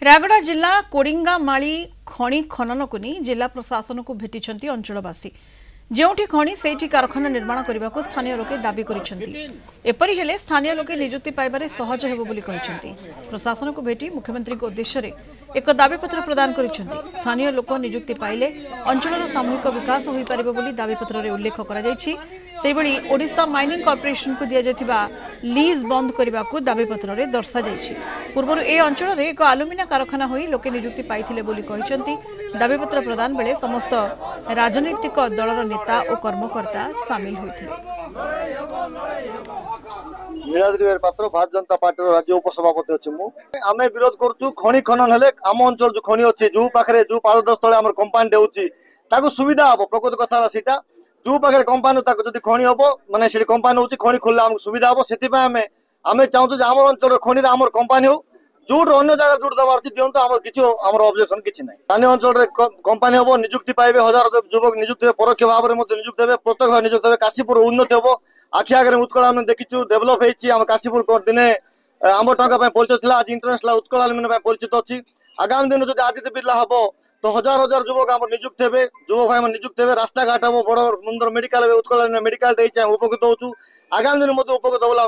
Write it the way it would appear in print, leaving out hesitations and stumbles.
रायगड़ा जिला कोडिंगामाली खଣି खनन को नहीं जिला प्रशासन को भेटी अंचलवासी जोठी खଣି सेठी कारखाना निर्माण करने को स्थानीय लोके दाबी करपरी हेले स्थानीय लोके निजुक्ति पाइबारे सहज हेबो बोली कहिसेंती। प्रशासन को भेटी मुख्यमंत्री को उद्देश्य एक दाबीपत्र प्रदान करिसेंती। स्थानीय लोक निजुक्ति पाइले अंचलर सामूहिक विकास होई पारिबो बोली दाबीपत्र रे उल्लेख करा जायछि। सेबडी ओडिशा माइनिंग कॉर्पोरेशन को दिया जायथिबा लीज बंद करने को दाबीपत्र रे दर्शा जायछि। पूर्व ए अंचल रे एक आलुमिना कारखाना होई लोके निजुक्ति पाइथिले बोली कहिसेंती। दाबीपत्र प्रदान बेले समस्त राजनीतिक दलर नेता और कर्मकर्ता सामिल होइथिले। नीलाद्री पात्र भारतीय जनता पार्टी राज्य उपसभापति अच्छी आमे विरोध करूँ खଣି खनन हेले आम अंचल जो खଣି अच्छी जो पाखे जो पारदर्श तले आम कंपानी देउची ताकू सुविधा हम प्रकृत कथा सीटा जो पाखे कंपानी जब खଣି हम माने से कंपानी होची खଣି खोलले आमको सुविधा हम से आमे चाहूँ आम अंचल खଣି आम कंपानी हो जो अन्य जगह जो दबार दिंतु आम किसी आम ऑब्जेक्शन किसी ना स्थानीय अंचल कंपानी हम निजुक्ति पाइबे हजार युवक निजुक्ति परोक्ष भाव में निजुक्ति हे प्रत्यक्ष भाव निजुक्ति हे काशीपुर उन्नति हम आखि आगे उत्कल आम देखीचु डेभलप होम काशीपुर दिने आम टाँग परिचय था आज इंटरनेशनल उत्कल आलुमिनियम परिचित अच्छी आगामी दिन जो आदित्य बिरला हम तो हजार हजार युवक आम निजुक्त हे युवक भाई निजुक्त हे रास्ता घाट हम बड़ सुंदर मेडिकल उत्कल मेडिकल उपकृत होचु आगामी दिन उपकृत होला।